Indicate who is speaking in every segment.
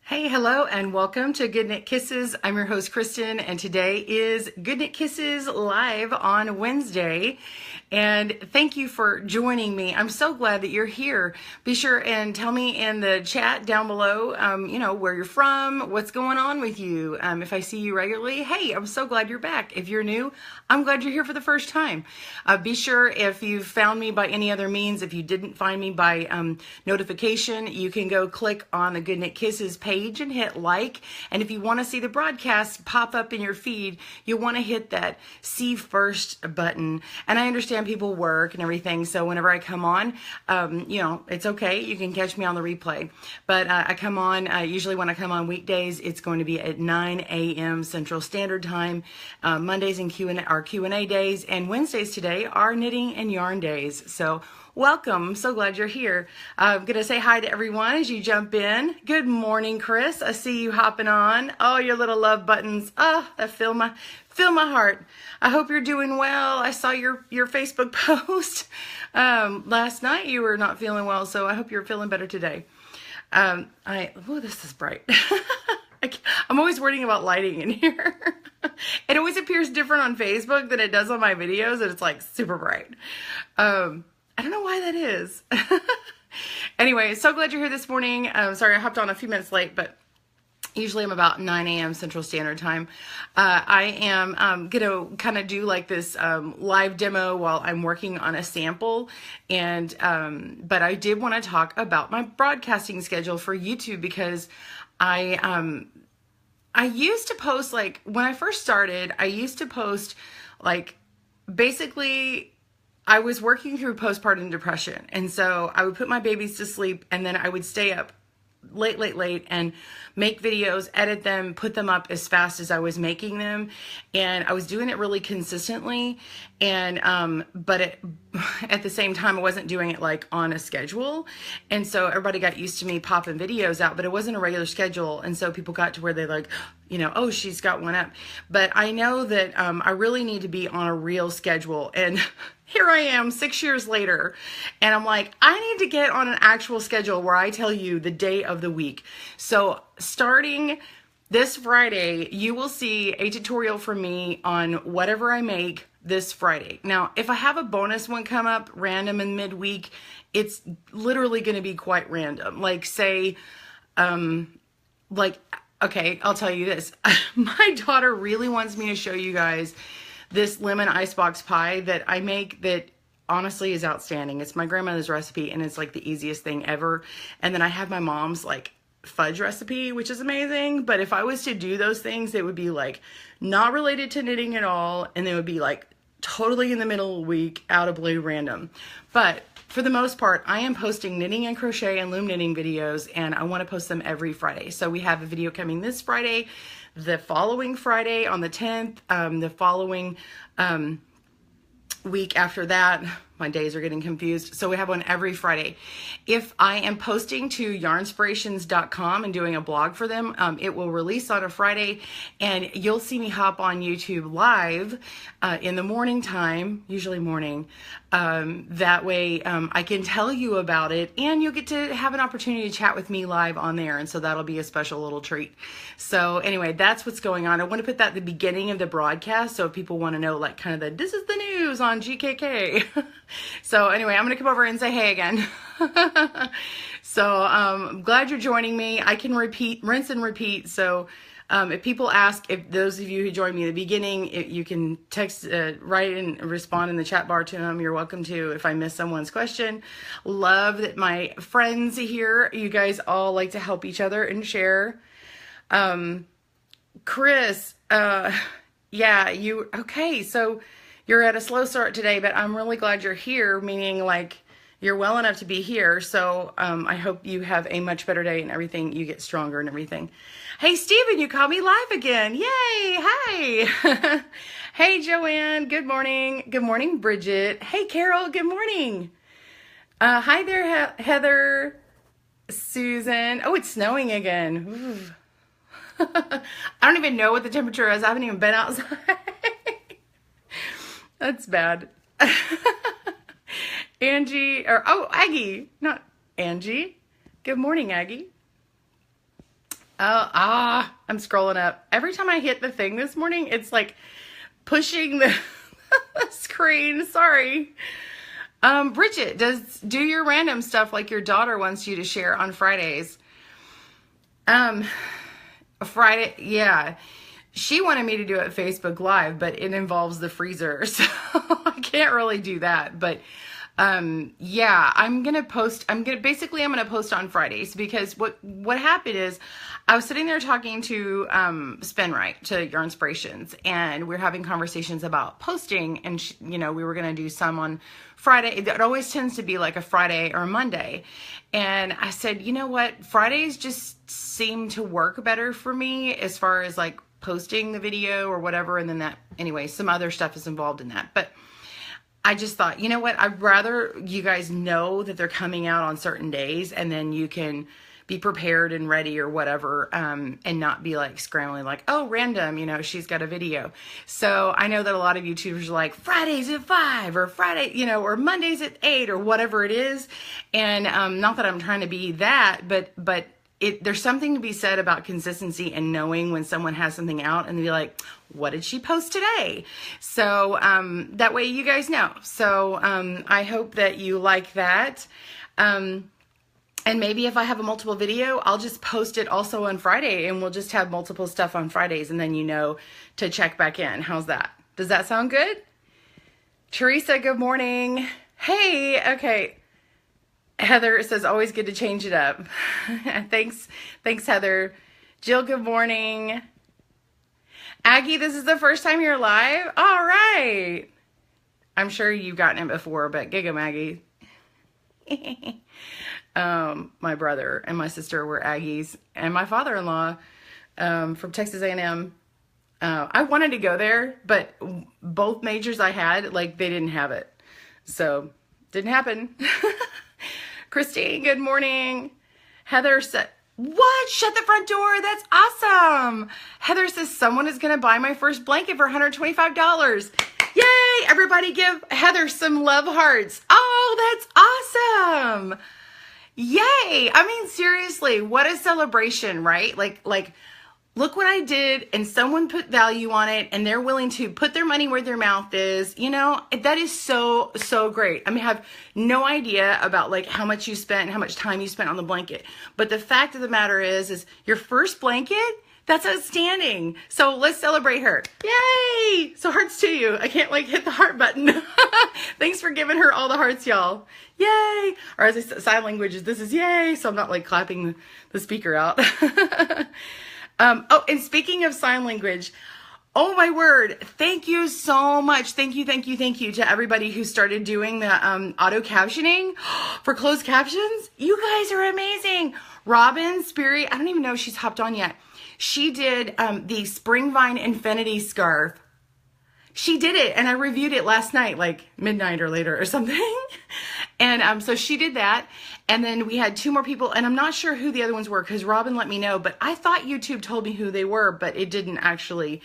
Speaker 1: Hey, hello, and welcome to Good Knit Kisses. I'm your host, Kristen, and today is Good Knit Kisses live on Wednesday. And thank you for joining me. I'm so glad that you're here. Be sure and tell me in the chat down below, where you're from, what's going on with you. If I see you regularly, hey, I'm so glad you're back. If you're new, I'm glad you're here for the first time. Be sure if you've found me by any other means, if you didn't find me by notification, you can go click on the Good Knit Kisses page and hit like. And if you want to see the broadcast pop up in your feed, you want to hit that see first button. And I understand people work and everything, so whenever I come on, it's okay. You can catch me on the replay. But I come on, usually when I come on weekdays, it's going to be at 9 a.m. Central Standard Time. Mondays and are Q&A days, and Wednesdays today are knitting and yarn days. So welcome. I'm so glad you're here. I'm going to say hi to everyone as you jump in. Good morning, Chris. I see you hopping on. Oh, your little love buttons. Oh, that fill my heart. I hope you're doing well. I saw your Facebook post last night. You were not feeling well, so I hope you're feeling better today. This is bright. I'm always worrying about lighting in here. It always appears different on Facebook than it does on my videos, and it's like super bright. I don't know why that is. Anyway, so glad you're here this morning. Sorry, I hopped on a few minutes late, but usually I'm about 9 a.m. Central Standard Time. I am going to kind of do like this live demo while I'm working on a sample. But I did want to talk about my broadcasting schedule for YouTube, because I used to post, like, when I first started, I used to post, like, basically I was working through postpartum depression. And so I would put my babies to sleep, and then I would stay up late and make videos, edit them, put them up as fast as I was making them. And I was doing it really consistently. And, but at the same time, I wasn't doing it like on a schedule. And so everybody got used to me popping videos out, but it wasn't a regular schedule. And so people got to where they like, oh, she's got one up. But I know that I really need to be on a real schedule. And here I am 6 years later, and I'm like, I need to get on an actual schedule where I tell you the day of the week. So starting this Friday, you will see a tutorial from me on whatever I make this Friday. Now, if I have a bonus one come up random in midweek, it's literally going to be quite random. Like, say, okay, I'll tell you this. My daughter really wants me to show you guys this lemon icebox pie that I make that honestly is outstanding. It's my grandmother's recipe, and it's like the easiest thing ever. And then I have my mom's like fudge recipe, which is amazing. But if I was to do those things, it would be like not related to knitting at all. And they would be like totally in the middle of the week, out of blue, random. But for the most part, I am posting knitting and crochet and loom knitting videos, and I want to post them every Friday. So we have a video coming this Friday, the following Friday on the 10th, the following week after that. My days are getting confused. So we have one every Friday. If I am posting to yarnspirations.com and doing a blog for them, it will release on a Friday, and you'll see me hop on YouTube live in the morning time, usually morning. That way I can tell you about it, and you'll get to have an opportunity to chat with me live on there. And so that'll be a special little treat. So anyway, that's what's going on. I want to put that at the beginning of the broadcast, so if people want to know, like, kind of this is the news on GKK. So anyway, I'm going to come over and say hey again. So I'm glad you're joining me. I can rinse and repeat. So if people ask, if those of you who joined me at the beginning, you can text, write and respond in the chat bar to them. You're welcome to, if I miss someone's question. Love that my friends here, you guys all like to help each other and share. Chris, okay, so you're at a slow start today, but I'm really glad you're here, meaning like you're well enough to be here. So I hope you have a much better day and everything. You get stronger and everything. Hey, Steven, you caught me live again. Yay. Hi. Hey, Joanne. Good morning. Good morning, Bridget. Hey, Carol. Good morning. Hi there, Heather, Susan. Oh, it's snowing again. I don't even know what the temperature is. I haven't even been outside. That's bad. Aggie, not Angie. Good morning, Aggie. I'm scrolling up. Every time I hit the thing this morning, it's like pushing the screen. Sorry. Bridget, do your random stuff like your daughter wants you to share on Fridays. Friday, yeah. She wanted me to do it Facebook Live, but it involves the freezer, so I can't really do that. But yeah, I'm gonna post on Fridays, because what happened is I was sitting there talking to Spinrite, to Your Inspirations, and we're having conversations about posting, and we were gonna do some on Friday. It always tends to be like a Friday or a Monday, and I said, you know what, Fridays just seem to work better for me as far as like posting the video or whatever, and then anyway, some other stuff is involved in that, but I just thought, you know what, I'd rather you guys know that they're coming out on certain days, and then you can be prepared and ready or whatever, and not be like scrambling like, oh, random, she's got a video. So I know that a lot of YouTubers are like, Fridays at 5 or Friday, or Mondays at 8 or whatever it is. And not that I'm trying to be that, but there's something to be said about consistency and knowing when someone has something out and be like, what did she post today? So that way you guys know. So I hope that you like that. And maybe if I have a multiple video, I'll just post it also on Friday, and we'll just have multiple stuff on Fridays, and then to check back in. How's that? Does that sound good? Teresa, good morning. Hey, okay. Heather says, always good to change it up. Thanks, Heather. Jill, good morning. Aggie, this is the first time you're live? All right. I'm sure you've gotten it before, but gig 'em, Aggie. My brother and my sister were Aggies, and my father-in-law from Texas A&M. I wanted to go there, but both majors I had, like, they didn't have it. So, didn't happen. Christine, good morning. Heather said, what? Shut the front door. That's awesome. Heather says, someone is going to buy my first blanket for $125. Yay! Everybody give Heather some love hearts. Oh, that's awesome. Yay. I mean, seriously, what a celebration, right? Like, look what I did, and someone put value on it, and they're willing to put their money where their mouth is. That is so, so great. I mean, I have no idea about like how much you spent and how much time you spent on the blanket. But the fact of the matter is your first blanket, that's outstanding. So let's celebrate her. Yay! So hearts to you. I can't like hit the heart button. Thanks for giving her all the hearts, y'all. Yay! Or as I said, sign language, this is yay. So I'm not like clapping the speaker out. Oh, and speaking of sign language, oh my word, thank you so much. Thank you to everybody who started doing the auto captioning for closed captions. You guys are amazing. Robin, Spirit, I don't even know if she's hopped on yet. She did the Spring Vine Infinity scarf. She did it, and I reviewed it last night, like midnight or later or something. And so she did that. And then we had 2 more people, and I'm not sure who the other ones were because Robin let me know, but I thought YouTube told me who they were, but it didn't actually.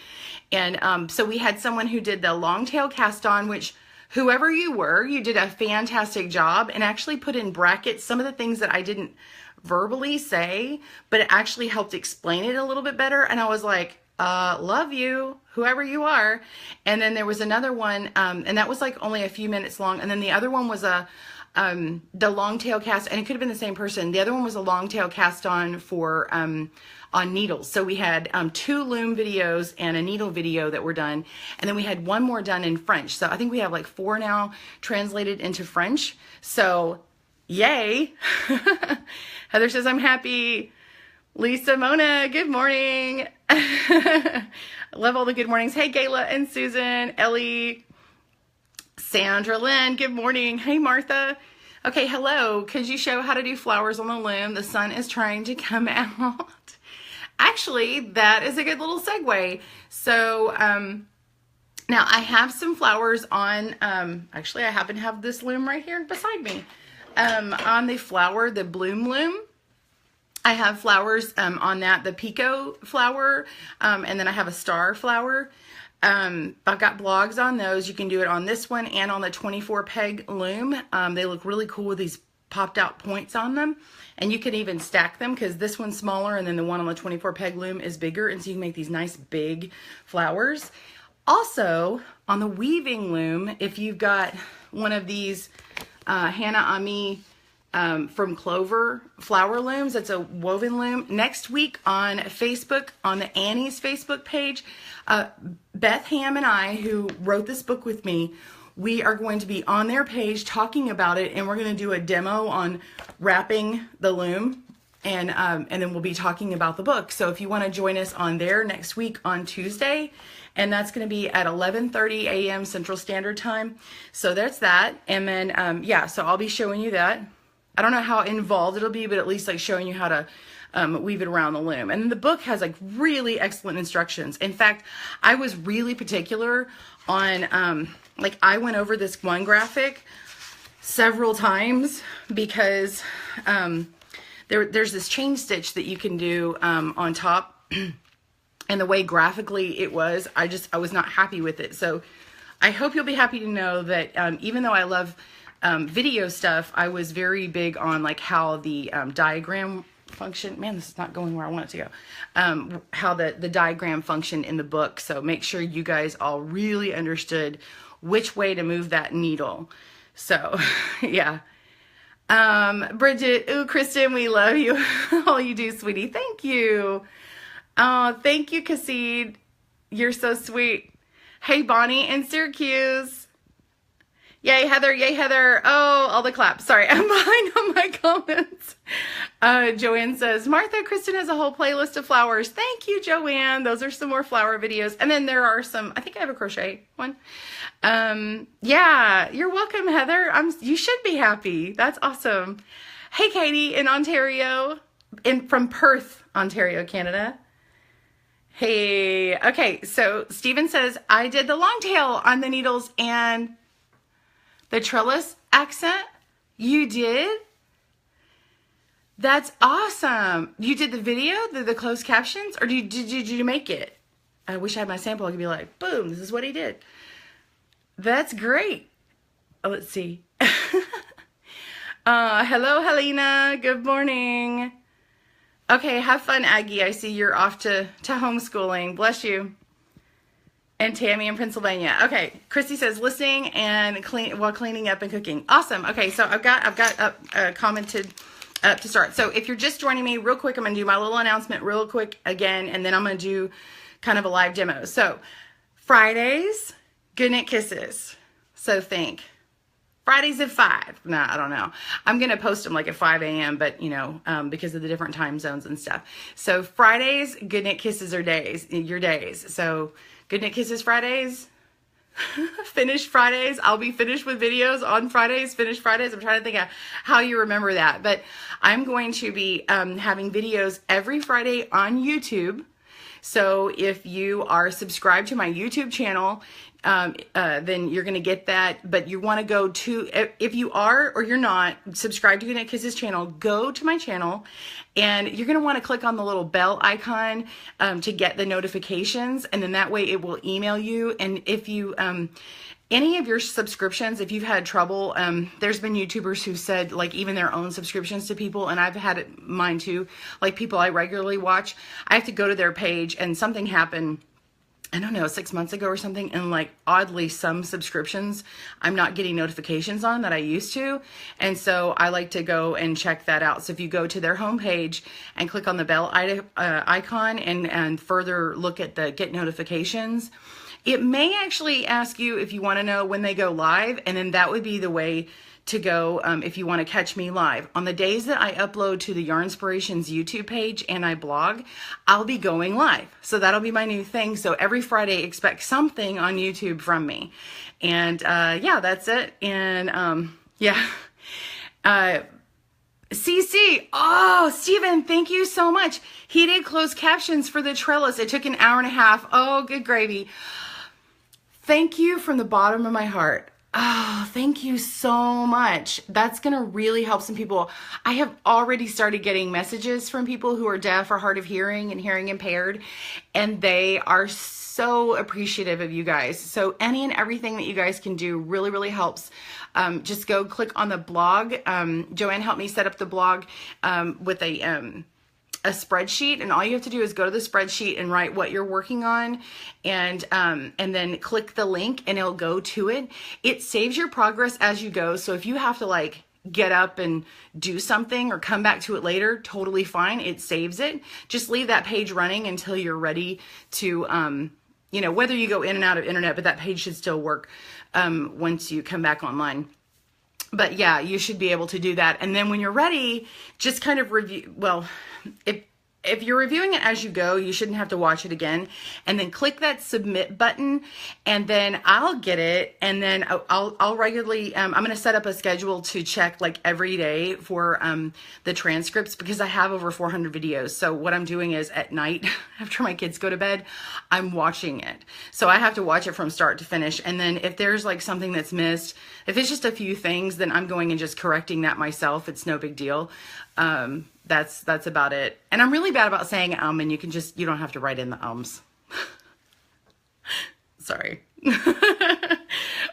Speaker 1: And so we had someone who did the long tail cast on, which whoever you were, you did a fantastic job, and actually put in brackets some of the things that I didn't verbally say, but it actually helped explain it a little bit better. And I was like, love you, whoever you are. And then there was another one, and that was like only a few minutes long. And then the other one was the long tail cast, and it could have been the same person. The other one was a long tail cast on for, on needles. So we had 2 loom videos and a needle video that were done. And then we had 1 more done in French. So I think we have like 4 now translated into French. So yay. Heather says, I'm happy. Lisa Mona, good morning. Love all the good mornings. Hey, Gayla and Susan, Ellie, Sandra Lynn, good morning. Hey, Martha. Okay, hello. Could you show how to do flowers on the loom? The sun is trying to come out. Actually, that is a good little segue. So, now I have some flowers on, actually I happen to have this loom right here beside me. On the flower, the bloom loom. I have flowers on that, the Pico flower, and then I have a star flower. I've got blogs on those. You can do it on this one and on the 24 peg loom. They look really cool with these popped out points on them. And you can even stack them because this one's smaller and then the one on the 24 peg loom is bigger. And so you can make these nice big flowers. Also, on the weaving loom, if you've got one of these Hannah Ami from Clover flower looms, that's a woven loom. Next week on Facebook, on the Annie's Facebook page, Beth Ham and I, who wrote this book with me, we are going to be on their page talking about it, and we're going to do a demo on wrapping the loom, and then we'll be talking about the book. So if you want to join us on there next week on Tuesday, and that's going to be at 11:30 a.m. Central Standard Time. So that's that. And then, yeah, so I'll be showing you that. I don't know how involved it'll be, but at least like showing you how to weave it around the loom. And the book has like really excellent instructions. In fact, I was really particular on, like I went over this one graphic several times because there's this chain stitch that you can do on top. And the way graphically it was, I was not happy with it. So I hope you'll be happy to know that even though I love video stuff, I was very big on like how the diagram function, man, this is not going where I want it to go, how the diagram functioned in the book. So make sure you guys all really understood which way to move that needle. So yeah. Bridget, ooh, Kristen, we love you. All you do, sweetie. Thank you. Oh, thank you, Cassid. You're so sweet. Hey, Bonnie in Syracuse. Yay, Heather. Yay, Heather. Oh, all the claps. Sorry, I'm behind on my comments. Joanne says, Martha, Kristen has a whole playlist of flowers. Thank you, Joanne. Those are some more flower videos. And then there are some, I think I have a crochet one. Yeah, you're welcome, Heather. You should be happy. That's awesome. Hey, Katie in Ontario, from Perth, Ontario, Canada. Hey, okay, so Steven says, I did the long tail on the needles and the trellis accent. You did? That's awesome. You did the video, the closed captions, or did you make it? I wish I had my sample. I could be like, boom, this is what he did. That's great. Oh, let's see. Hello, Helena. Good morning. Okay, have fun, Aggie. I see you're off to homeschooling. Bless you. And Tammy in Pennsylvania. Okay, Christy says listening and while cleaning up and cooking. Awesome. Okay, so I've got commented to start. So if you're just joining me, real quick, I'm gonna do my little announcement real quick again, and then I'm gonna do kind of a live demo. So Fridays, Good Knit Kisses. So think. Fridays at 5. No, I don't know. I'm going to post them like at 5 a.m., but you know, because of the different time zones and stuff. So Fridays, Good Knit Kisses are your days. So Good Knit Kisses Fridays, Finish Fridays. I'll be finished with videos on Fridays, Finish Fridays. I'm trying to think of how you remember that, but I'm going to be having videos every Friday on YouTube. So if you are subscribed to my YouTube channel, then you're going to get that. But you want to go to, if you are or you're not subscribed to Good Knit Kisses channel, go to my channel and you're going to want to click on the little bell icon to get the notifications. And then that way it will email you. And if you, any of your subscriptions, if you've had trouble, there's been YouTubers who said like even their own subscriptions to people, and I've had mine too, like people I regularly watch, I have to go to their page and something happened, I don't know, 6 months ago or something, and like oddly some subscriptions I'm not getting notifications on that I used to, and so I like to go and check that out. So if you go to their homepage and click on the bell icon and further look at the get notifications, it may actually ask you if you want to know when they go live, and then that would be the way to go if you want to catch me live. On the days that I upload to the Yarnspirations YouTube page and I blog, I'll be going live. So that'll be my new thing. So every Friday, expect something on YouTube from me. And yeah, that's it. And yeah. CC, oh, Steven, thank you so much. He did closed captions for the trellis. It took an hour and a half. Oh, good gravy. Thank you from the bottom of my heart. Oh, thank you so much. That's going to really help some people. I have already started getting messages from people who are deaf or hard of hearing and hearing impaired, and they are so appreciative of you guys. So any and everything that you guys can do really, really helps. Just go click on the blog. Joanne helped me set up the blog with a spreadsheet, and all you have to do is go to the spreadsheet and write what you're working on, and then click the link and it'll go to it. It saves your progress as you go. So if you have to like get up and do something or come back to it later, totally fine. It saves it. Just leave that page running until you're ready to, whether you go in and out of internet, but that page should still work once you come back online. But yeah, you should be able to do that. And then when you're ready, just kind of review. Well, if you're reviewing it as you go, you shouldn't have to watch it again. And then click that submit button, and then I'll get it. And then I'll regularly, I'm going to set up a schedule to check like every day for the transcripts, because I have over 400 videos. So what I'm doing is at night, after my kids go to bed, I'm watching it. So I have to watch it from start to finish. And then if there's like something that's missed, if it's just a few things, then I'm going and just correcting that myself. It's no big deal. That's about it. And I'm really bad about saying and you don't have to write in the ums. Sorry.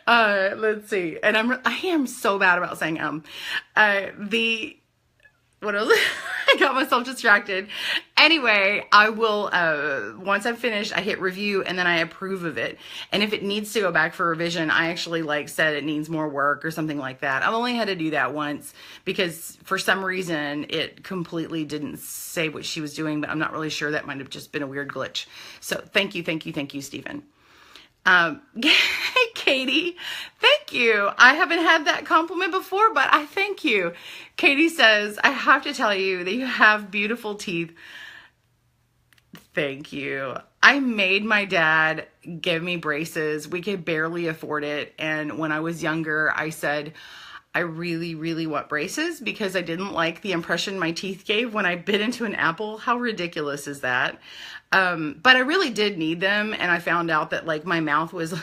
Speaker 1: Let's see. And I am so bad about saying what else? I got myself distracted. Anyway, I will, once I'm finished, I hit review and then I approve of it. And if it needs to go back for revision, I actually said it needs more work or something like that. I've only had to do that once because for some reason it completely didn't say what she was doing, but I'm not really sure. That might have just been a weird glitch. So thank you, Stephen. Katie, thank you. I haven't had that compliment before, but I thank you. Katie says, I have to tell you that you have beautiful teeth. Thank you. I made my dad give me braces. We could barely afford it. And when I was younger, I said, I really, really want braces because I didn't like the impression my teeth gave when I bit into an apple. How ridiculous is that? But I really did need them. And I found out that my mouth was,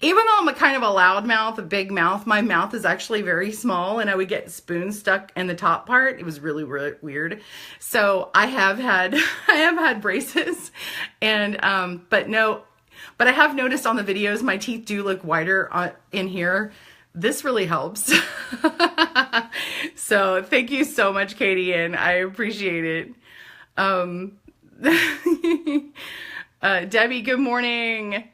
Speaker 1: even though I'm a kind of a loud mouth, a big mouth, my mouth is actually very small and I would get spoons stuck in the top part. It was really, really weird. So I have had braces and, but I have noticed on the videos, my teeth do look whiter in here. This really helps. So thank you so much, Katie, and I appreciate it. Debbie, good morning.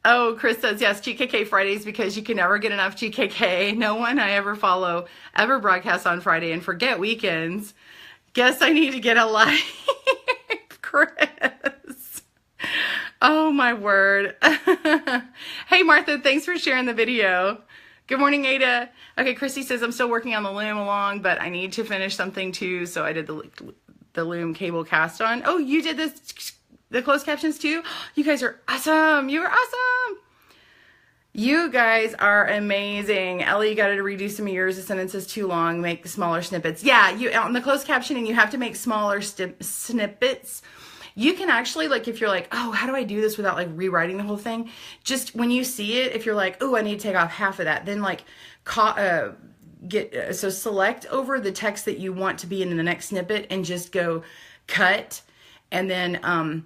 Speaker 1: Oh, Chris says, yes, GKK Fridays because you can never get enough GKK. No one I ever follow ever broadcasts on Friday and forget weekends. Guess I need to get a life, Chris. Oh, my word. Hey, Martha, thanks for sharing the video. Good morning, Ada. Okay, Christy says, I'm still working on the loom along, but I need to finish something too, so I did the loom cable cast on. Oh, you did the closed captions too? You guys are awesome. You are awesome. You guys are amazing. Ellie, you got to redo some of yours. The sentence is too long. Make smaller snippets. Yeah, you on the closed captioning, you have to make smaller snippets. You can actually, if you're like, oh, how do I do this without rewriting the whole thing? Just when you see it, if you're like, oh, I need to take off half of that, then so select over the text that you want to be in the next snippet and just go cut, and then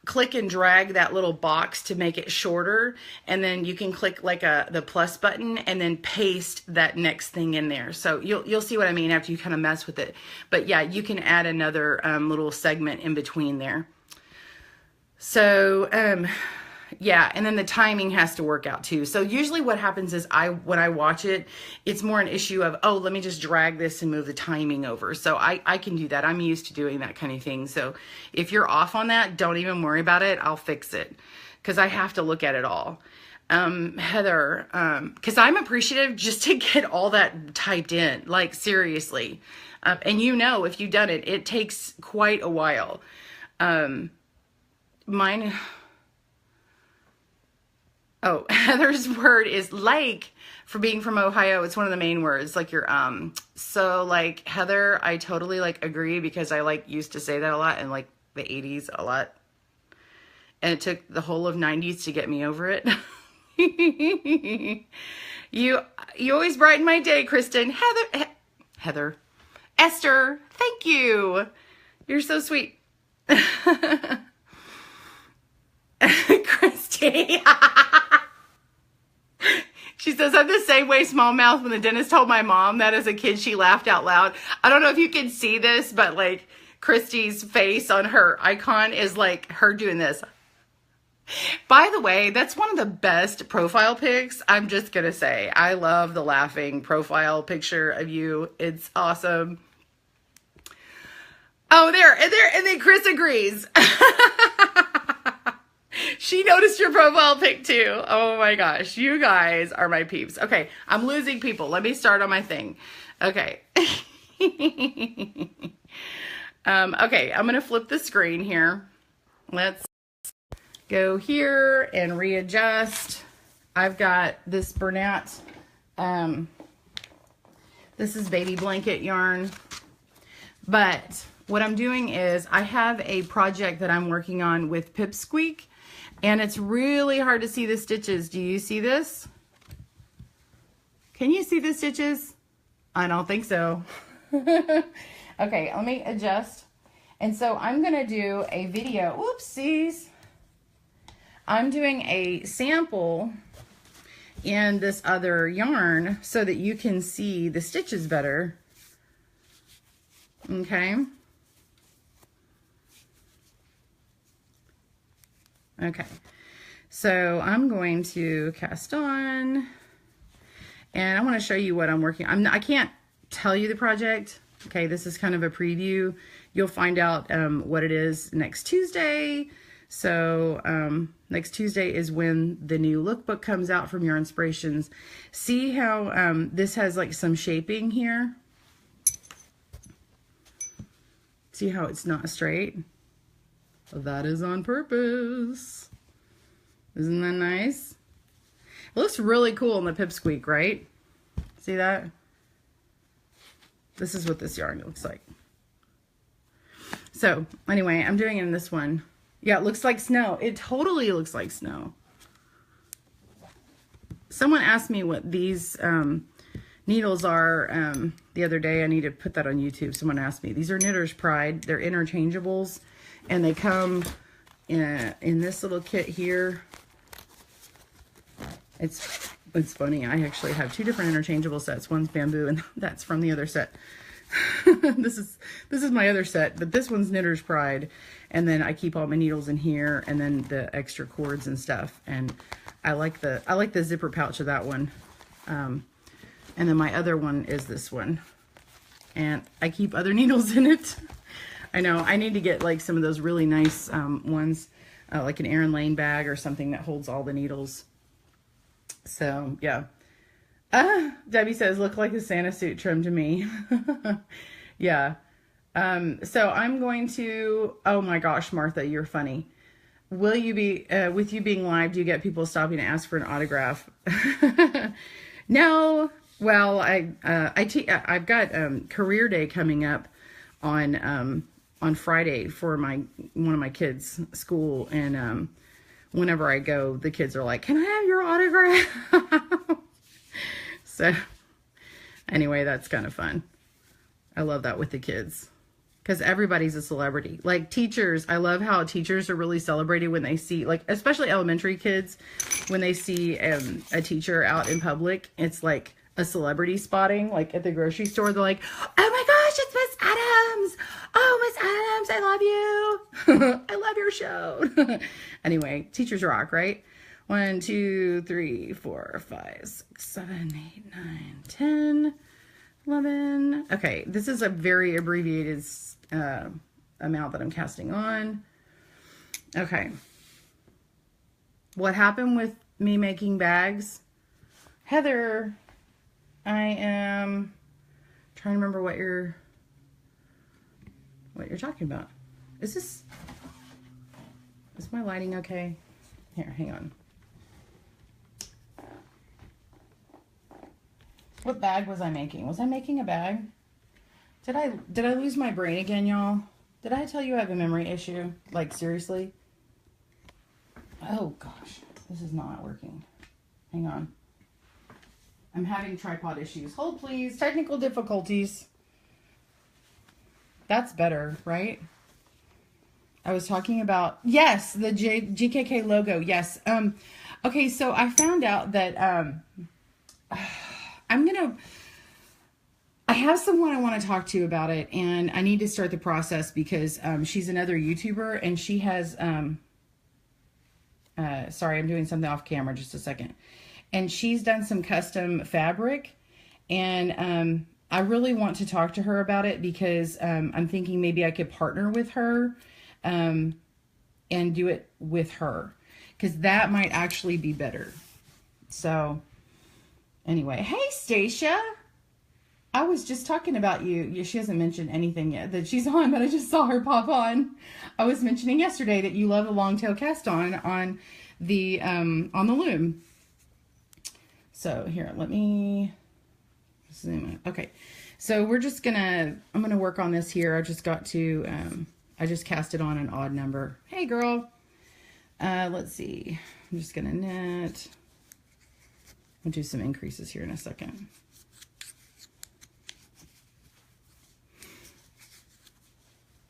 Speaker 1: click and drag that little box to make it shorter, and then you can click the plus button and then paste that next thing in there. So you'll see what I mean after you kind of mess with it. But yeah, you can add another little segment in between there. So yeah, and then the timing has to work out too. So usually what happens is when I watch it, it's more an issue of, oh, let me just drag this and move the timing over. So I can do that. I'm used to doing that kind of thing. So if you're off on that, don't even worry about it. I'll fix it because I have to look at it all. Heather, because I'm appreciative just to get all that typed in, seriously. And if you've done it, it takes quite a while. Mine... Oh, Heather's word is for being from Ohio. It's one of the main words, so Heather, I totally agree because I used to say that a lot in the 80s a lot. And it took the whole of 90s to get me over it. You always brighten my day, Kristen. Heather. Esther, thank you. You're so sweet. Christy. She says, I'm the same way, small mouth. When the dentist told my mom that as a kid, she laughed out loud. I don't know if you can see this, but like Christy's face on her icon is like her doing this. By the way, that's one of the best profile pics. I'm just going to say, I love the laughing profile picture of you. It's awesome. Oh, and then Chris agrees. She noticed your profile pic too. Oh my gosh, you guys are my peeps. Okay, I'm losing people. Let me start on my thing. Okay. Okay, I'm gonna flip the screen here. Let's go here and readjust. I've got this Bernat. This is baby blanket yarn. But what I'm doing is I have a project that I'm working on with Pipsqueak. And it's really hard to see the stitches. Do you see this? Can you see the stitches? I don't think so. Okay, let me adjust. And so I'm going to do a video. Whoopsies. I'm doing a sample in this other yarn so that you can see the stitches better. Okay. Okay, so I'm going to cast on, and I want to show you what I'm working on. I can't tell you the project. Okay, this is kind of a preview. You'll find out what it is next Tuesday. So next Tuesday is when the new lookbook comes out from Your Inspirations. See how this has like some shaping here? See how it's not straight? That is on purpose. Isn't that nice? It looks really cool in the Pipsqueak, right? See that? This is what this yarn looks like. So anyway, I'm doing it in this one. Yeah, it looks like snow. It totally looks like snow. Someone asked me what these needles are the other day. I need to put that on YouTube. Someone asked me. These are Knitter's Pride. They're interchangeables. And they come in this little kit here. It's funny. I actually have two different interchangeable sets. One's bamboo, and that's from the other set. This is my other set, but this one's Knitter's Pride. And then I keep all my needles in here, and then the extra cords and stuff. And I like the zipper pouch of that one. And then my other one is this one, and I keep other needles in it. I know, I need to get like some of those really nice ones, like an Erin Lane bag or something that holds all the needles. So, yeah. Debbie says, look like a Santa suit trim to me. Yeah. So I'm going to, oh my gosh, Martha, you're funny. Will you be, with you being live, do you get people stopping to ask for an autograph? No. Well, I've got career day coming up on Friday for one of my kids' school, and whenever I go, the kids are like, "Can I have your autograph?" So anyway, that's kind of fun. I love that with the kids because everybody's a celebrity. Like teachers, I love how teachers are really celebrated when they see, like, especially elementary kids, when they see a teacher out in public. It's like a celebrity spotting, like at the grocery store. They're like, "Oh my gosh, it's Miss Adams! Oh, Miss Adams, I love you! I love your show!" Anyway, teachers rock, right? 1, 2, 3, 4, 5, 6, 7, 8, 9, 10, 11. Okay, this is a very abbreviated amount that I'm casting on. Okay. What happened with me making bags? Heather, I am trying to remember what you're talking about. Is my lighting okay? Here, hang on. What bag was I making? Was I making a bag? Did I lose my brain again, y'all? Did I tell you I have a memory issue? Like, seriously? Oh, gosh. This is not working. Hang on. I'm having tripod issues. Hold, please. Technical difficulties. That's better, right? I was talking about, yes, the GKK logo. Yes. Okay, so I found out that I have someone I want to talk to about it, and I need to start the process because she's another YouTuber, and she has, sorry, I'm doing something off camera, just a second. And she's done some custom fabric, and I really want to talk to her about it because I'm thinking maybe I could partner with her and do it with her, because that might actually be better. So anyway, hey, Stacia. I was just talking about you. She hasn't mentioned anything yet that she's on, but I just saw her pop on. I was mentioning yesterday that you love a long tail cast on the loom. So here, let me zoom in. Okay, so we're just I'm gonna work on this here. I just got to, I just cast it on an odd number. Hey, girl. Let's see. I'm just gonna knit. I'll do some increases here in a second.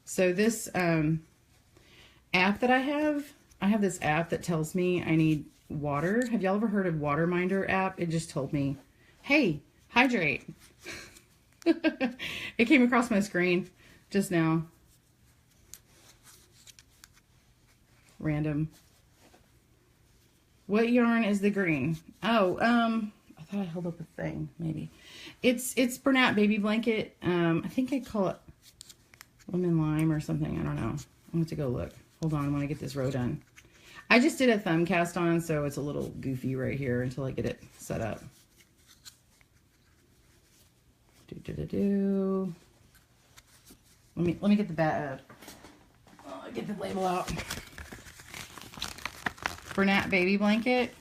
Speaker 1: So this app that I have this app that tells me I need water. Have y'all ever heard of Waterminder app? It just told me, hey, hydrate. It came across my screen just now. Random. What yarn is the green? Oh, I thought I held up a thing, maybe. It's Bernat Baby Blanket. I think I call it lemon lime or something. I don't know. I'm going to go look. Hold on when I get this row done. I just did a thumb cast on, so it's a little goofy right here until I get it set up. Let me get the get the label out. Bernat Baby Blanket,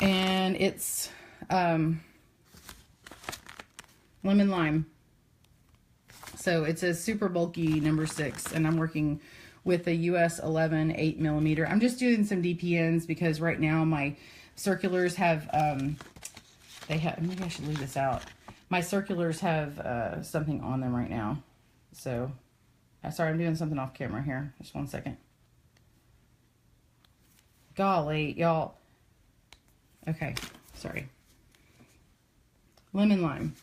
Speaker 1: and it's lemon lime. So it's a super bulky number 6, and I'm working with a US 11 8mm. I'm just doing some DPNs because right now my circulars have, maybe I should leave this out. My circulars have something on them right now. So, sorry, I'm doing something off camera here. Just one second. Golly, y'all. Okay, sorry. Lemon lime.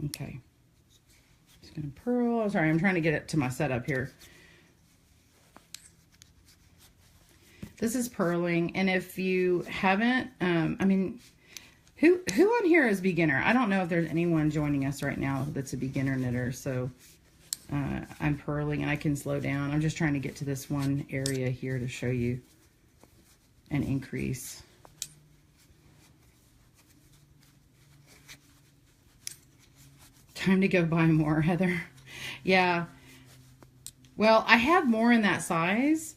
Speaker 1: Okay, just gonna purl. Oh, sorry, I'm trying to get it to my setup here. This is purling, and if you haven't, I mean, who on here is beginner? I don't know if there's anyone joining us right now that's a beginner knitter, so I'm purling, and I can slow down. I'm just trying to get to this one area here to show you an increase. Time to go buy more, Heather. Yeah. Well, I have more in that size,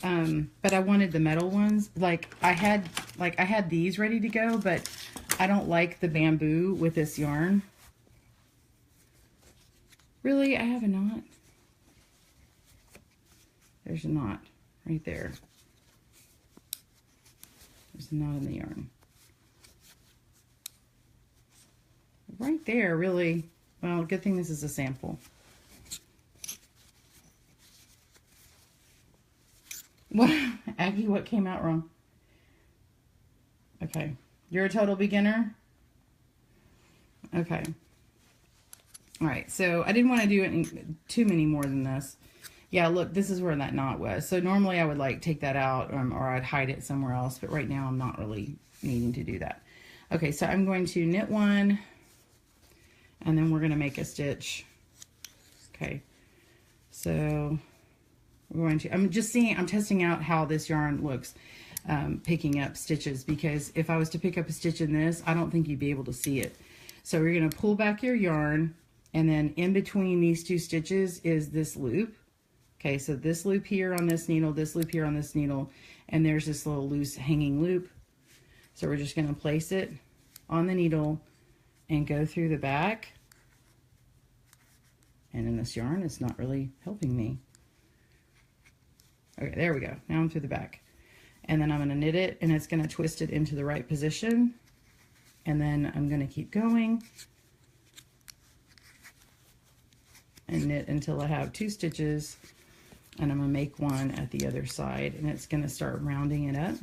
Speaker 1: but I wanted the metal ones. I had these ready to go, but I don't like the bamboo with this yarn. Really, I have a knot. There's a knot right there. There's a knot in the yarn. Right there, really. Well, good thing this is a sample. What, Aggie, what came out wrong? Okay. You're a total beginner? Okay. All right, so I didn't want to do it too many more than this. Yeah, look, this is where that knot was. So normally I would take that out or I'd hide it somewhere else, but right now I'm not really needing to do that. Okay, so I'm going to knit one, and then we're going to make a stitch. Okay, so we're going to, I'm testing out how this yarn looks picking up stitches, because if I was to pick up a stitch in this, I don't think you'd be able to see it. So you're going to pull back your yarn, and then in between these two stitches is this loop. Okay, so this loop here on this needle, this loop here on this needle, and there's this little loose hanging loop. So we're just going to place it on the needle and go through the back And in this yarn, it's not really helping me. Okay, there we go. Now I'm through the back. And then I'm going to knit it, and it's going to twist it into the right position. And then I'm going to keep going and knit until I have 2 stitches, and I'm going to make one at the other side, and it's going to start rounding it up.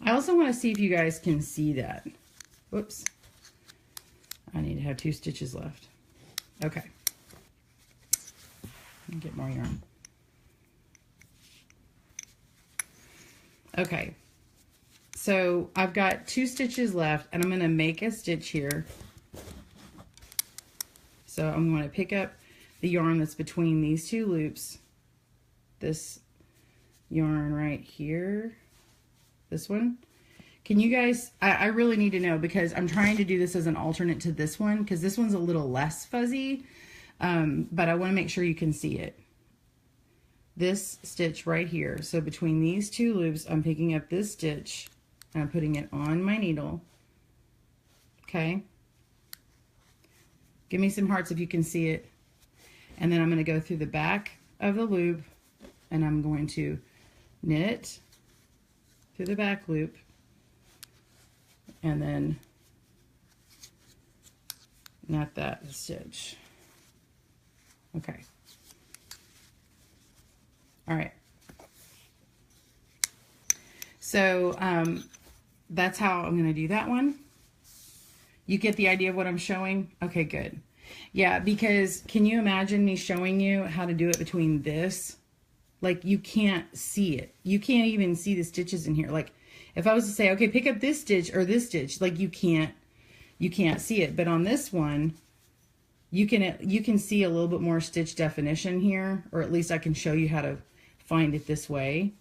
Speaker 1: I also want to see if you guys can see that. Whoops. I need to have 2 stitches left. Okay. Let me get more yarn. Okay. So I've got 2 stitches left, and I'm going to make a stitch here. So I'm going to pick up the yarn that's between these 2 loops. This yarn right here. This one. Can you guys, I really need to know, because I'm trying to do this as an alternate to this one, because this one's a little less fuzzy, but I want to make sure you can see it. This stitch right here, so between these 2 loops, I'm picking up this stitch, and I'm putting it on my needle. Okay? Give me some hearts if you can see it. And then I'm going to go through the back of the loop, and I'm going to knit through the back loop, and then knot that stitch. Okay. All right. So that's how I'm going to do that one. You get the idea of what I'm showing? Okay, good. Yeah, because can you imagine me showing you how to do it between this? Like, you can't see it. You can't even see the stitches in here. Like, if I was to say, okay, pick up this stitch or this stitch, like, you can't see it. But on this one, you can see a little bit more stitch definition here, or at least I can show you how to find it this way.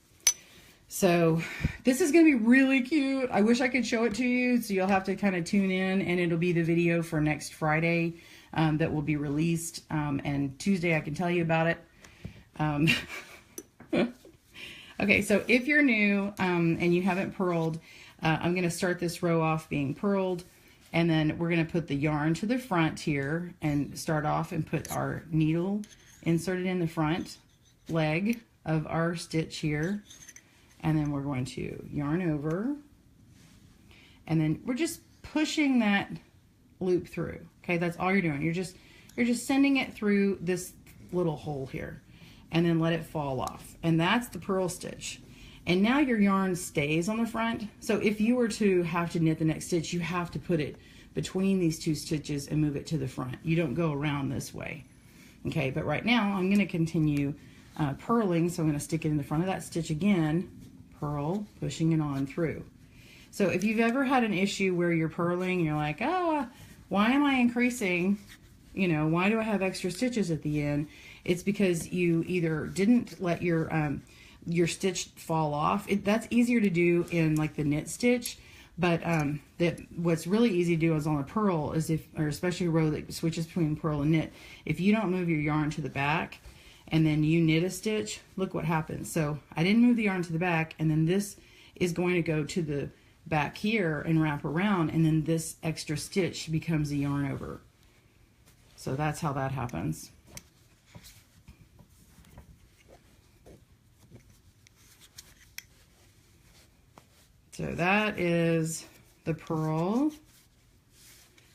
Speaker 1: So this is going to be really cute. I wish I could show it to you, so you'll have to kind of tune in, and it'll be the video for next Friday that will be released. And Tuesday I can tell you about it. Okay, so if you're new and you haven't purled, I'm going to start this row off being purled, and then we're going to put the yarn to the front here and start off and put our needle inserted in the front leg of our stitch here, and then we're going to yarn over, and then we're just pushing that loop through. Okay, that's all you're doing. You're just sending it through this little hole here, and then let it fall off. And that's the purl stitch. And now your yarn stays on the front. So if you were to have to knit the next stitch, you have to put it between these 2 stitches and move it to the front. You don't go around this way. Okay, but right now I'm going to continue purling. So I'm going to stick it in the front of that stitch again, purl, pushing it on through. So if you've ever had an issue where you're purling, you're like, why am I increasing? You know, why do I have extra stitches at the end? It's because you either didn't let your stitch fall off. That's easier to do in like the knit stitch, but what's really easy to do is on a purl, is or especially a row that switches between purl and knit, if you don't move your yarn to the back and then you knit a stitch, look what happens. So I didn't move the yarn to the back, and then this is going to go to the back here and wrap around, and then this extra stitch becomes a yarn over. So that's how that happens. So that is the purl.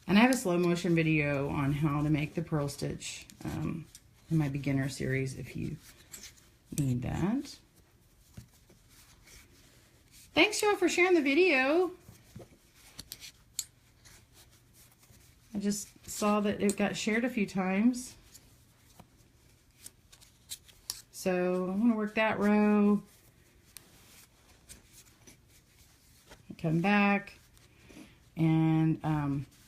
Speaker 1: And I have a slow motion video on how to make the purl stitch in my beginner series if you need that. Thanks, y'all, for sharing the video. I just saw that it got shared a few times. So I'm going to work that row. Come back, and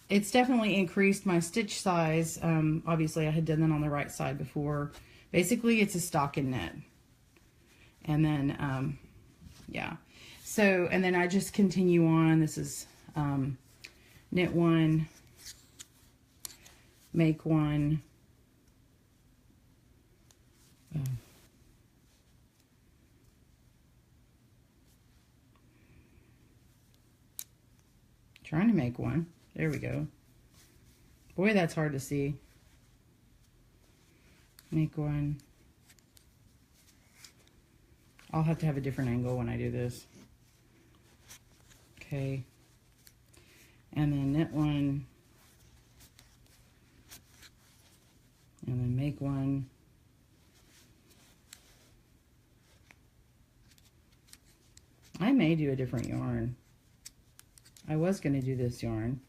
Speaker 1: it's definitely increased my stitch size. Obviously I had done that on the right side before. Basically it's a stocking knit, and then yeah, so and then I just continue on. This is knit one, make one, So. Trying to make one. There we go. Boy, that's hard to see. Make one. I'll have to have a different angle when I do this. Okay. And then knit one. And then make one. I may do a different yarn. I was going to do this yarn.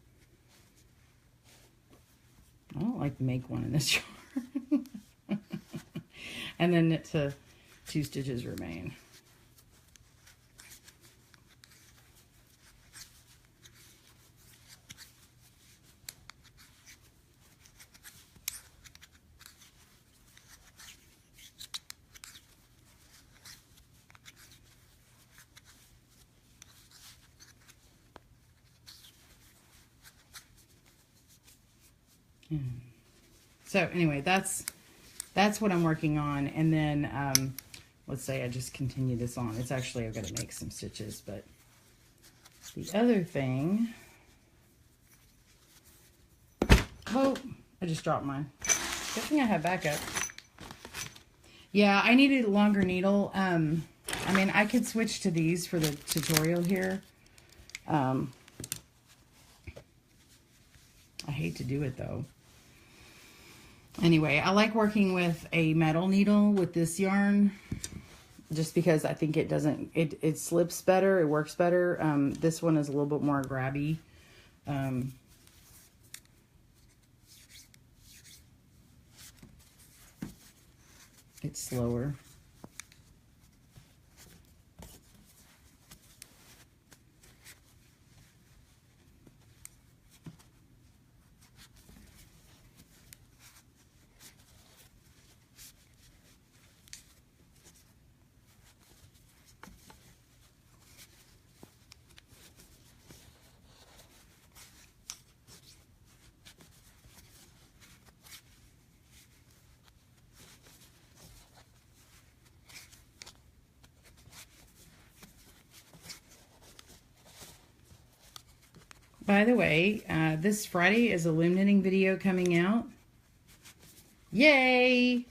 Speaker 1: I don't like to make one in this yarn. And then knit to 2 stitches remain. So anyway, that's what I'm working on. And then let's say I just continue this on. It's actually, I've got to make some stitches, but the other thing, oh, I just dropped mine. Good thing I have backup. Yeah, I needed a longer needle. I mean, I could switch to these for the tutorial here. I hate to do it though. Anyway, I like working with a metal needle with this yarn just because I think it doesn't, it slips better, it works better. This one is a little bit more grabby. It's slower. By the way, this Friday is a loom knitting video coming out. Yay!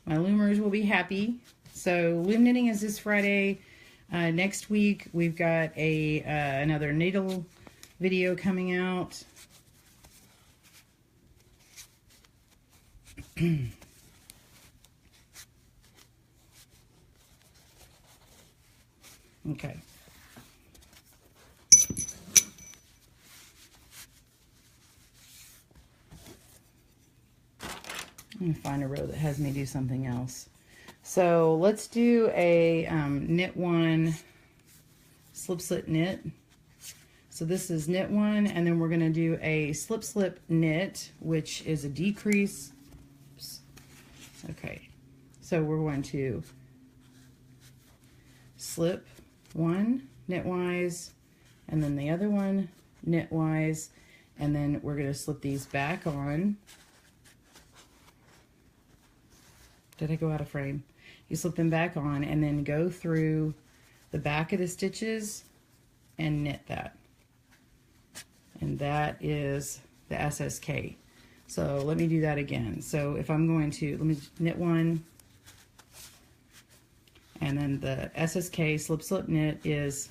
Speaker 1: My loomers will be happy. So loom knitting is this Friday. Next week we've got a another needle video coming out. Okay. I'm going to find a row that has me do something else. So let's do a knit one, slip slip knit. So this is knit one, and then we're going to do a slip slip knit, which is a decrease. Oops. Okay, so we're going to slip one knitwise, and then the other one knitwise, and then we're going to slip these back on. Did I go out of frame? You slip them back on and then go through the back of the stitches and knit that. And that is the SSK. So let me do that again. So if I'm going to, let me knit one, and then the SSK slip slip knit is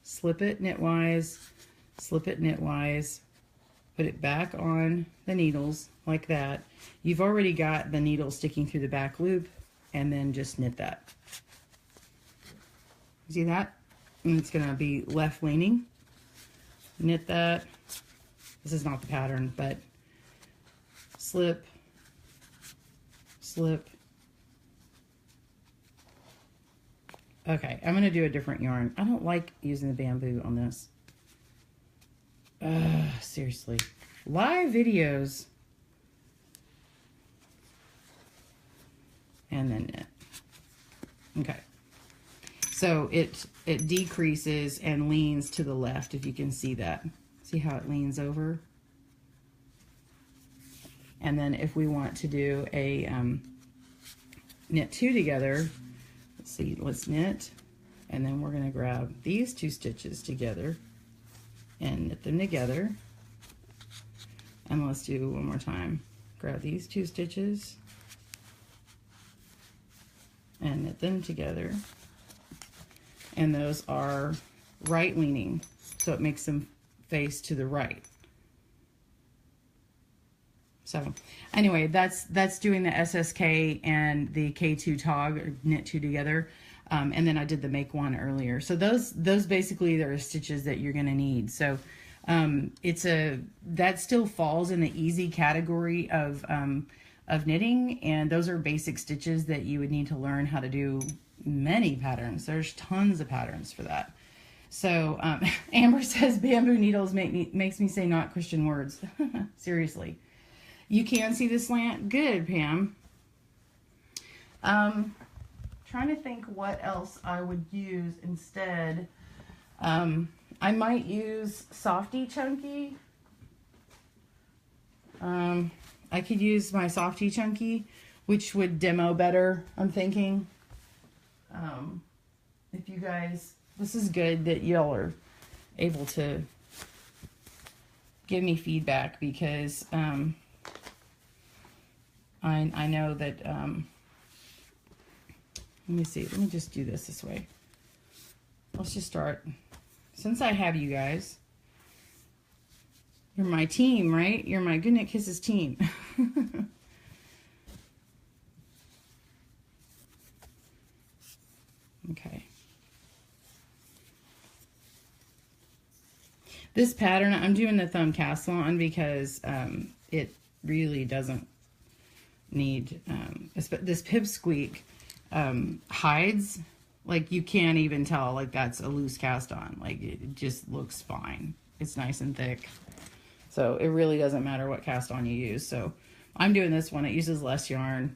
Speaker 1: slip it knitwise, slip it knitwise, put it back on the needles like that. You've already got the needle sticking through the back loop, and then just knit that. See that? And it's going to be left leaning. Knit that. This is not the pattern, but slip, slip. Okay, I'm going to do a different yarn. I don't like using the bamboo on this. Seriously. Live videos. And then knit. Okay. So it decreases and leans to the left, if you can see that. See how it leans over? And then if we want to do a knit 2 together. Let's see, let's knit, and then we're going to grab these 2 stitches together and knit them together. And let's do one more time. Grab these 2 stitches and knit them together. And those are right leaning, so it makes them face to the right. So anyway, that's doing the SSK and the K2 tog, or knit 2 together. And then I did the make 1 earlier. So those basically are stitches that you're gonna need. So that still falls in the easy category of knitting, and those are basic stitches that you would need to learn how to do many patterns. There's tons of patterns for that. So Amber says bamboo needles makes me say not Christian words. Seriously. You can see the slant? Good, Pam. Trying to think what else I would use instead. I might use Softy Chunky. I could use my Softy Chunky, which would demo better, I'm thinking. If you guys, this is good that y'all are able to give me feedback, because I know that, let me see, let me just do this way. Let's just start. Since I have you guys, you're my team, right? You're my Good Knit Kisses team. Okay. This pattern, I'm doing the thumb castle on because it really doesn't need, this pipsqueak hides, like you can't even tell like that's a loose cast on. Like it just looks fine. It's nice and thick. So it really doesn't matter what cast on you use. So I'm doing this one. It uses less yarn.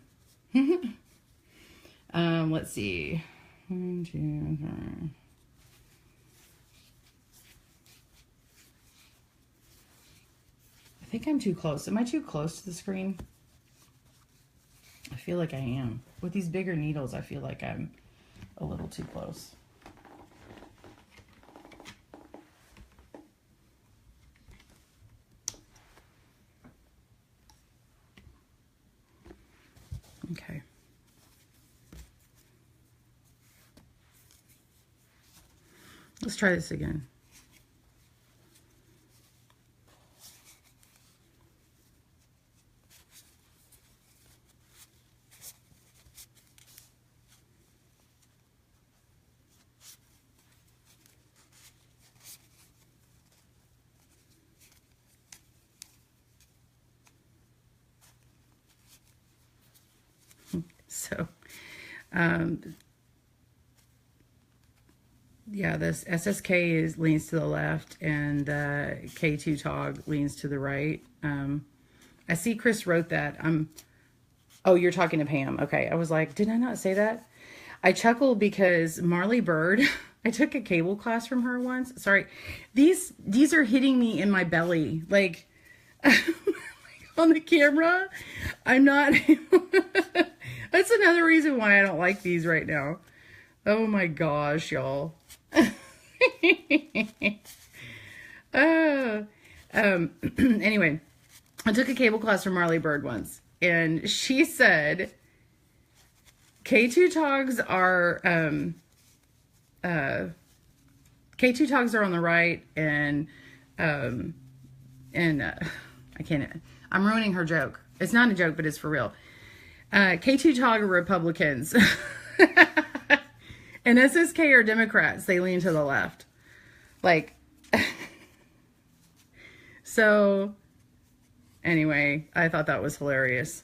Speaker 1: Let's see. 1, 2, 3. I think I'm too close. Am I too close to the screen? I feel like I am. With these bigger needles, I feel like I'm a little too close. Okay. Let's try this again. So, yeah, this SSK leans to the left, and K2 tog leans to the right. I see Chris wrote that. Oh, you're talking to Pam. Okay, I was like, did I not say that? I chuckled because Marley Bird, I took a cable class from her once. Sorry, these are hitting me in my belly, like on the camera. I'm not. That's another reason why I don't like these right now. Oh my gosh, y'all. Anyway, I took a cable class from Marley Bird once, and she said K2 togs are K2 togs are on the right, and I can't. I'm ruining her joke. It's not a joke, but it's for real. K2 tog are Republicans. And SSK are Democrats. They lean to the left. Like, so, anyway, I thought that was hilarious.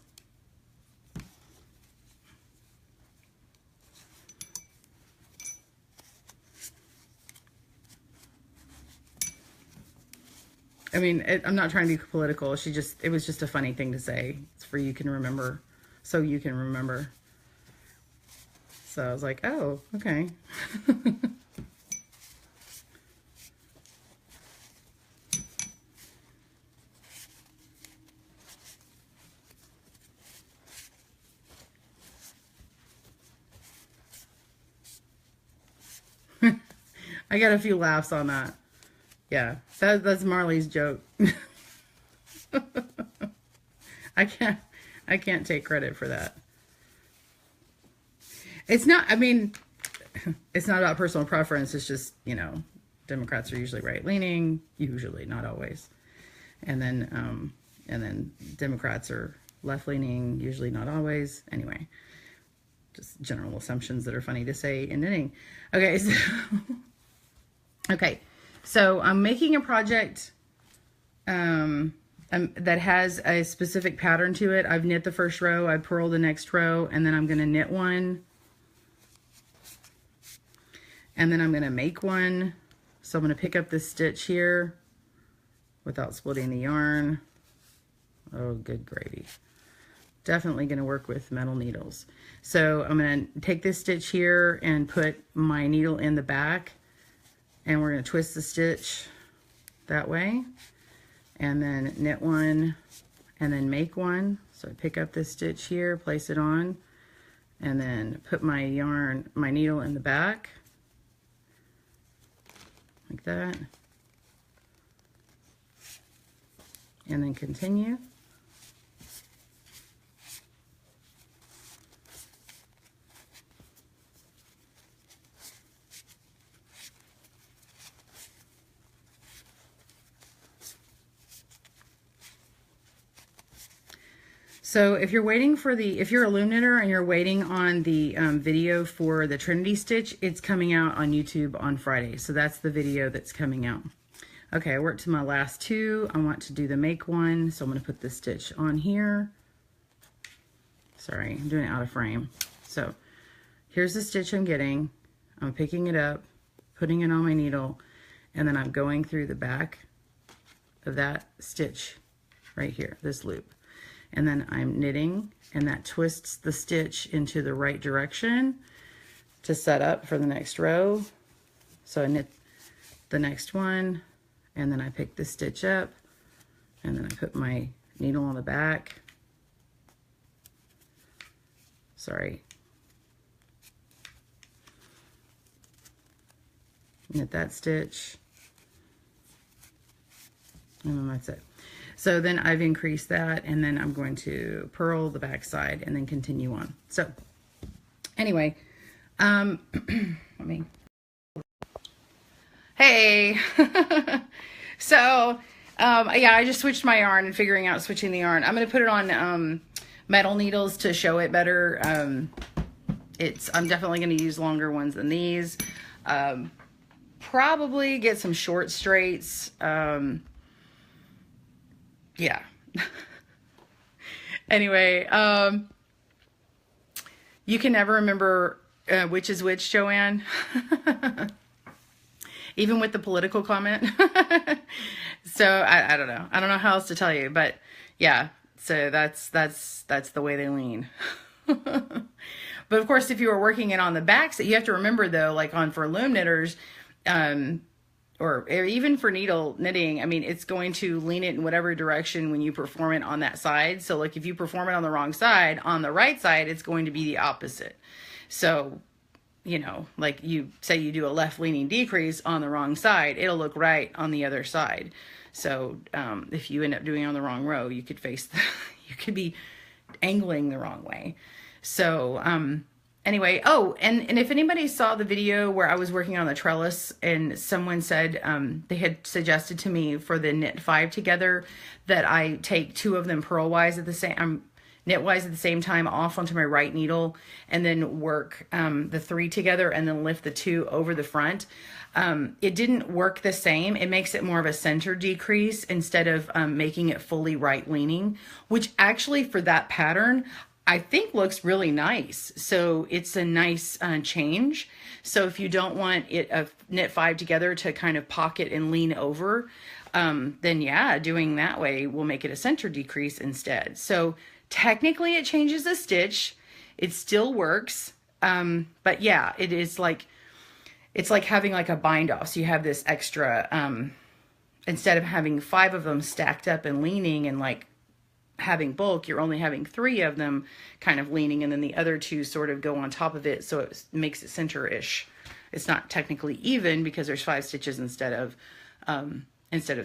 Speaker 1: I mean, I'm not trying to be political. It was just a funny thing to say. It's for you can remember, so you can remember. So I was like, oh, okay. I got a few laughs on that. Yeah, that's Marley's joke. I can't take credit for that. It's not, I mean, it's not about personal preference. It's just, you know, Democrats are usually right-leaning, usually, not always. And then Democrats are left-leaning, usually not always. Anyway, just general assumptions that are funny to say in knitting. Okay, so, okay, so I'm making a project that has a specific pattern to it. I've knit the first row, I purl the next row, and then I'm going to knit one. And then I'm going to make one. So I'm going to pick up this stitch here without splitting the yarn. Oh, good gravy. Definitely going to work with metal needles. So I'm going to take this stitch here and put my needle in the back. And we're going to twist the stitch that way. And then knit one and then make one. So I pick up this stitch here, place it on, and then put my yarn, my needle in the back. Like that. And then continue. So if you're waiting for if you're a loom knitter and you're waiting on the video for the Trinity stitch, it's coming out on YouTube on Friday. So that's the video that's coming out. Okay, I worked to my last two. I want to do the make one. So I'm going to put this stitch on here. Sorry, I'm doing it out of frame. So here's the stitch I'm getting. I'm picking it up, putting it on my needle, and then I'm going through the back of that stitch right here, this loop. And then I'm knitting, and that twists the stitch into the right direction to set up for the next row. So I knit the next one, and then I pick the stitch up, and then I put my needle on the back. Sorry. Knit that stitch, and then that's it. So then I've increased that, and then I'm going to purl the back side and then continue on. So anyway, let me, hey. So yeah, I just switched my yarn and figuring out switching the yarn. I'm going to put it on metal needles to show it better. I'm definitely going to use longer ones than these. Probably get some short straights. Yeah. Anyway, you can never remember which is which, Joanne. Even with the political comment. So I don't know. I don't know how else to tell you, but yeah. So that's the way they lean. But of course, if you were working it on the backs, you have to remember though, like for loom knitters, or even for needle knitting, I mean, it's going to lean it in whatever direction when you perform it on that side. So like if you perform it on the wrong side, on the right side, it's going to be the opposite. So, you know, like you say you do a left leaning decrease on the wrong side, it'll look right on the other side. So if you end up doing it on the wrong row, you could you could be angling the wrong way. So, anyway, oh, and if anybody saw the video where I was working on the trellis and someone said they had suggested to me for the knit 5 together that I take 2 of them purlwise at the same, knitwise at the same time off onto my right needle and then work the 3 together and then lift the 2 over the front. It didn't work the same. It makes it more of a center decrease instead of making it fully right leaning, which actually for that pattern, I think looks really nice. So it's a nice change. So if you don't want it knit 5 together to kind of pocket and lean over, then yeah, doing that way will make it a center decrease instead. So technically it changes the stitch. It still works. But yeah, it is like, it's like having like a bind off. So you have this extra, instead of having 5 of them stacked up and leaning and like having bulk, you're only having 3 of them kind of leaning, and then the other 2 sort of go on top of it, so it makes it center-ish. it's not technically even because there's 5 stitches instead of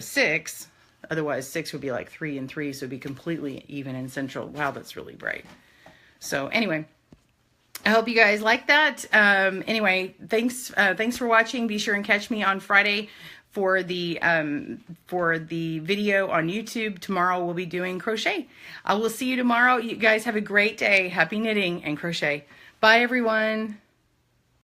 Speaker 1: 6. Otherwise 6 would be like 3 and 3, so it'd be completely even and central. Wow, that's really bright. So anyway, I hope you guys like that. Anyway, thanks for watching. Be sure and catch me on Friday for the video on YouTube. Tomorrow we'll be doing crochet. I will see you tomorrow. You guys have a great day. Happy knitting and crochet. Bye, everyone.